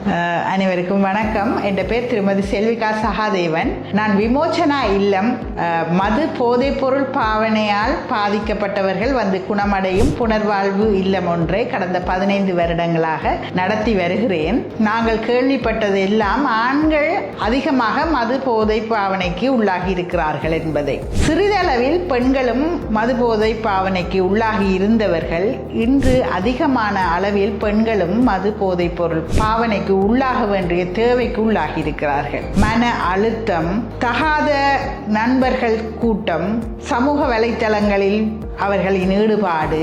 அனைவருக்கும் வணக்கம். என் பேர் திருமதி செல்விகா சகாதேவன். நான் விமோச்சனா இல்லம் மது போதைப் பொருள் பாவனையால் பாதிக்கப்பட்டவர்கள் குணமடையும் புனர்வாழ்வு இல்லம் ஒன்றை கடந்த 15 வருடங்களாக நடத்தி வருகிறேன். நாங்கள் கேள்விப்பட்டது எல்லாம் ஆண்கள் அதிகமாக மது போதை பாவனைக்கு உள்ளாகி இருக்கிறார்கள் என்பதை. சிறிதளவில் பெண்களும் மது போதை பாவனைக்கு உள்ளாகி இருந்தவர்கள் இன்று அதிகமான அளவில் பெண்களும் மது போதைப் பொருள் பாவனைக்கு உள்ளாக வேண்டிய தேவைக்கு உள்ளாகி இருக்கிறார்கள். மன அழுத்தம், தகாத நண்பர்கள் கூட்டம், சமூக வலைத்தளங்களில் அவர்களின் ஈடுபாடு,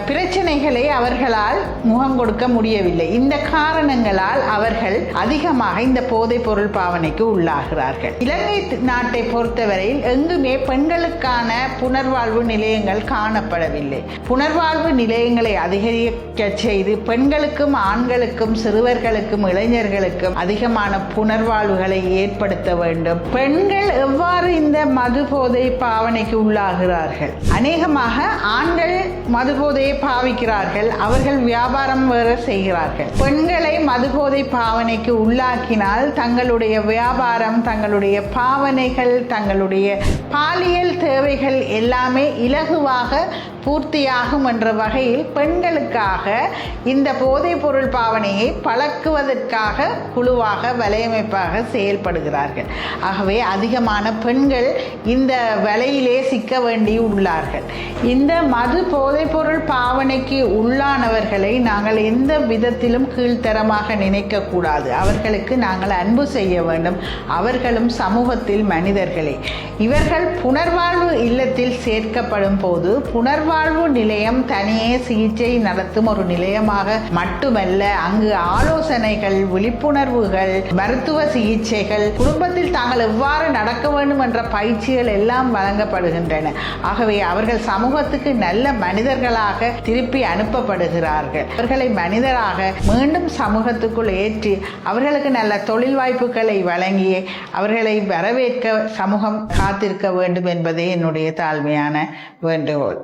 பிரச்சனைகளை அவர்களால் முகம் கொடுக்க முடியவில்லை. இந்த காரணங்களால் அவர்கள் அதிகமாக இந்த போதைப் பொருள் பாவனைக்கு உள்ளாகிறார்கள். இலங்கை நாட்டை பொறுத்தவரையில் எங்குமே பெண்களுக்கான புனர்வாழ்வு நிலையங்கள் காணப்படவில்லை. புனர்வாழ்வு நிலையங்களை அதிகரிக்க செய்து பெண்களுக்கும் ஆண்களுக்கும் சிறுவர்களுக்கும் இளைஞர்களுக்கும் அதிகமான புனர்வாழ்வுகளை ஏற்படுத்த வேண்டும். பெண்கள் எவ்வாறு இந்த மது போதை பாவனைக்கு உள்ளாகிறார்கள்? அநேகமாக ஆண்கள் மது போதையை பாவிக்கிறார்கள், அவர்கள் வியாபாரம் வேற செய்கிறார்கள். பெண்களை மது போதை பாவனைக்கு உள்ளாக்கினால் தங்களுடைய வியாபாரம், தங்களுடைய பாவனைகள், தங்களுடைய பாலியல் தேவைகள் எல்லாமே இலகுவாக பூர்த்தியாகும் என்ற வகையில் பெண்களுக்காக இந்த போதைப் பொருள் பாவனையை பழக்குவதற்காக குழுவாக வலையமைப்பாக செயல்படுகிறார்கள். ஆகவே அதிகமான பெண்கள் இந்த வலையிலே சிக்க வேண்டி உள்ளார்கள். இந்த மது போதைப் பொருள் பாவனைக்கு உள்ளானவர்களை நாங்கள் எந்த விதத்திலும் கீழ்த்தரமாக நினைக்க கூடாது. அவர்களுக்கு நாங்கள் அன்பு செய்ய வேண்டும். அவர்களும் சமூகத்தில் மனிதர்களே. இவர்கள் புனர்வாழ்வு இல்லத்தில் சேர்க்கப்படும் போது புனர்வாழ்வு நிலையம் தனியே சிகிச்சை நடத்தும் ஒரு நிலையமாக மட்டுமல்ல, அங்கு ஆலோசனைகள், விழிப்புணர்வுகள், மருத்துவ சிகிச்சைகள், குடும்பத்தில் தாங்கள் எவ்வாறு நடக்க வேண்டும் என்ற பயிற்சிகள் எல்லாம் வழங்கப்படுகின்றன. ஆகவே அவர்கள் சமூகத்துக்கு நல்ல மனிதர்களாக திருப்பி அனுப்பப்படுகிறார்கள். அவர்களை மனிதராக மீண்டும் சமூகத்துக்குள் ஏற்றி அவர்களுக்கு நல்ல தொழில் வாய்ப்புகளை வழங்கி அவர்களை வரவேற்க சமூகம் காத்திருக்க வேண்டும் என்பதே என்னுடைய தாழ்மையான வேண்டுகோள்.